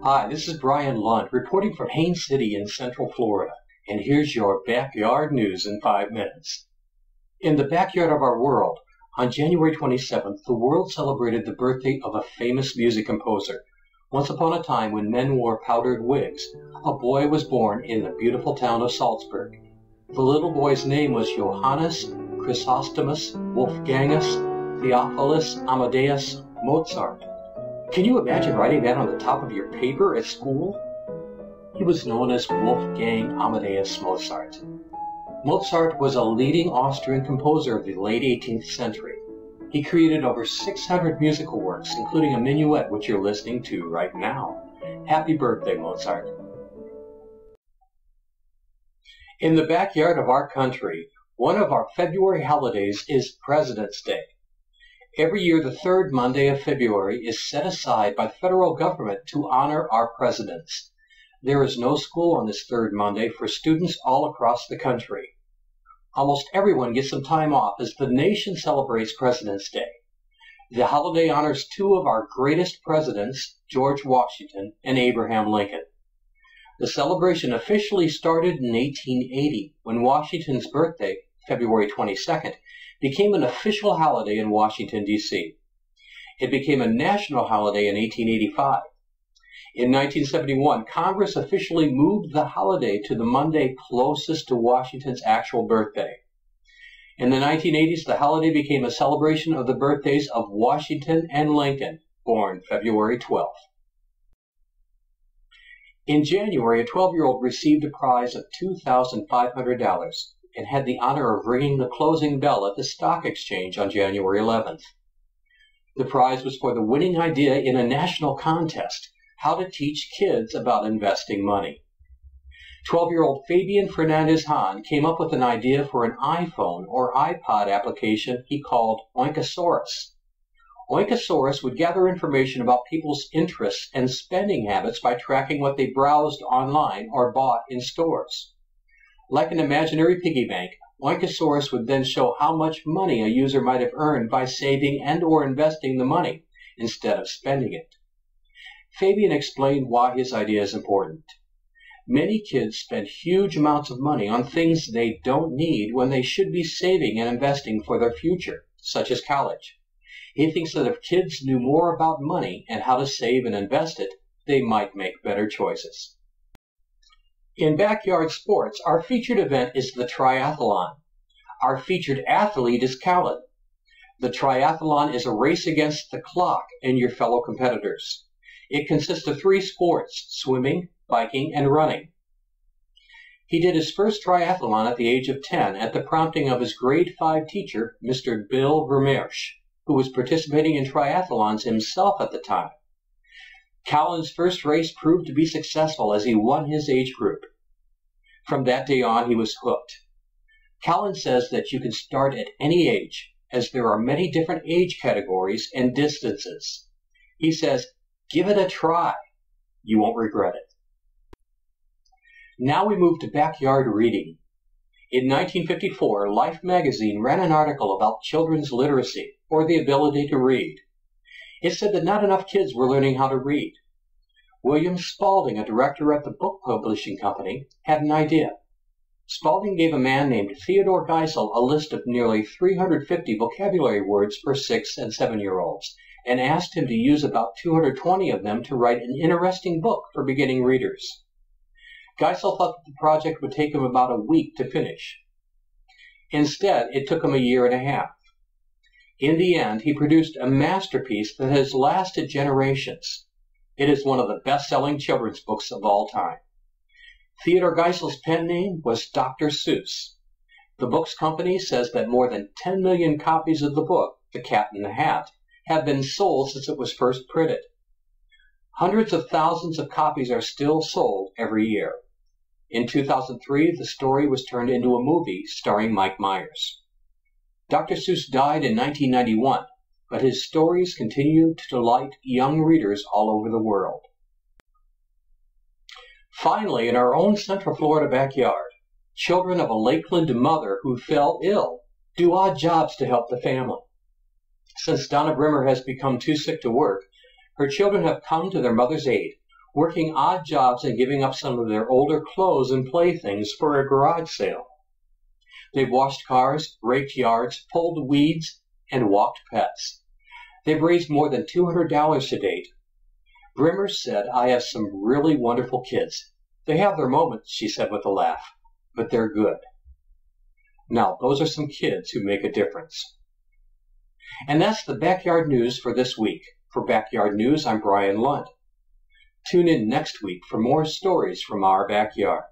Hi, this is Brian Lund reporting from Haines City in Central Florida, and here's your backyard news in 5 minutes. In the backyard of our world, on January 27th, the world celebrated the birthday of a famous music composer. Once upon a time, when men wore powdered wigs, a boy was born in the beautiful town of Salzburg. The little boy's name was Johannes Chrysostomus Wolfgangus Theophilus Amadeus Mozart. Can you imagine writing that on the top of your paper at school? He was known as Wolfgang Amadeus Mozart. Mozart was a leading Austrian composer of the late 18th century. He created over 600 musical works, including a minuet which you're listening to right now. Happy birthday, Mozart. In the backyard of our country, one of our February holidays is President's Day. Every year, the third Monday of February is set aside by the federal government to honor our presidents. There is no school on this third Monday for students all across the country. Almost everyone gets some time off as the nation celebrates President's Day. The holiday honors two of our greatest presidents, George Washington and Abraham Lincoln. The celebration officially started in 1880, when Washington's birthday, February 22nd, became an official holiday in Washington, D.C. It became a national holiday in 1885. In 1971, Congress officially moved the holiday to the Monday closest to Washington's actual birthday. In the 1980s, the holiday became a celebration of the birthdays of Washington and Lincoln, born February 12th. In January, a 12-year-old received a prize of $2,500. And had the honor of ringing the closing bell at the stock exchange on January 11th. The prize was for the winning idea in a national contest, how to teach kids about investing money. 12-year-old Fabian Fernandez Hahn came up with an idea for an iPhone or iPod application he called Oinkosaurus. Oinkosaurus would gather information about people's interests and spending habits by tracking what they browsed online or bought in stores. Like an imaginary piggy bank, Oinkosaurus would then show how much money a user might have earned by saving and or investing the money instead of spending it. Fabian explained why his idea is important. Many kids spend huge amounts of money on things they don't need when they should be saving and investing for their future, such as college. He thinks that if kids knew more about money and how to save and invest it, they might make better choices. In backyard sports, our featured event is the triathlon. Our featured athlete is Callan. The triathlon is a race against the clock and your fellow competitors. It consists of 3 sports, swimming, biking, and running. He did his first triathlon at the age of 10 at the prompting of his grade 5 teacher, Mr. Bill Vermeersch, who was participating in triathlons himself at the time. Callan's first race proved to be successful as he won his age group. From that day on, he was hooked. Callan says that you can start at any age, as there are many different age categories and distances. He says, give it a try. You won't regret it. Now we move to backyard reading. In 1954, Life magazine ran an article about children's literacy, or the ability to read. It said that not enough kids were learning how to read. William Spalding, a director at the book publishing company, had an idea. Spalding gave a man named Theodore Geisel a list of nearly 350 vocabulary words for 6- and 7-year-olds, and asked him to use about 220 of them to write an interesting book for beginning readers. Geisel thought that the project would take him about a week to finish. Instead, it took him a year and a half. In the end, he produced a masterpiece that has lasted generations. It is one of the best-selling children's books of all time. Theodore Geisel's pen name was Dr. Seuss. The book's company says that more than 10 million copies of the book, The Cat in the Hat, have been sold since it was first printed. Hundreds of thousands of copies are still sold every year. In 2003, the story was turned into a movie starring Mike Myers. Dr. Seuss died in 1991, but his stories continue to delight young readers all over the world. Finally, in our own Central Florida backyard, children of a Lakeland mother who fell ill do odd jobs to help the family. Since Donna Brimmer has become too sick to work, her children have come to their mother's aid, working odd jobs and giving up some of their older clothes and playthings for a garage sale. They've washed cars, raked yards, pulled weeds, and walked pets. They've raised more than $200 to date. Brimmer said, "I have some really wonderful kids. They have their moments," she said with a laugh, "but they're good." Now, those are some kids who make a difference. And that's the Backyard News for this week. For Backyard News, I'm Brian Lunt. Tune in next week for more stories from our backyard.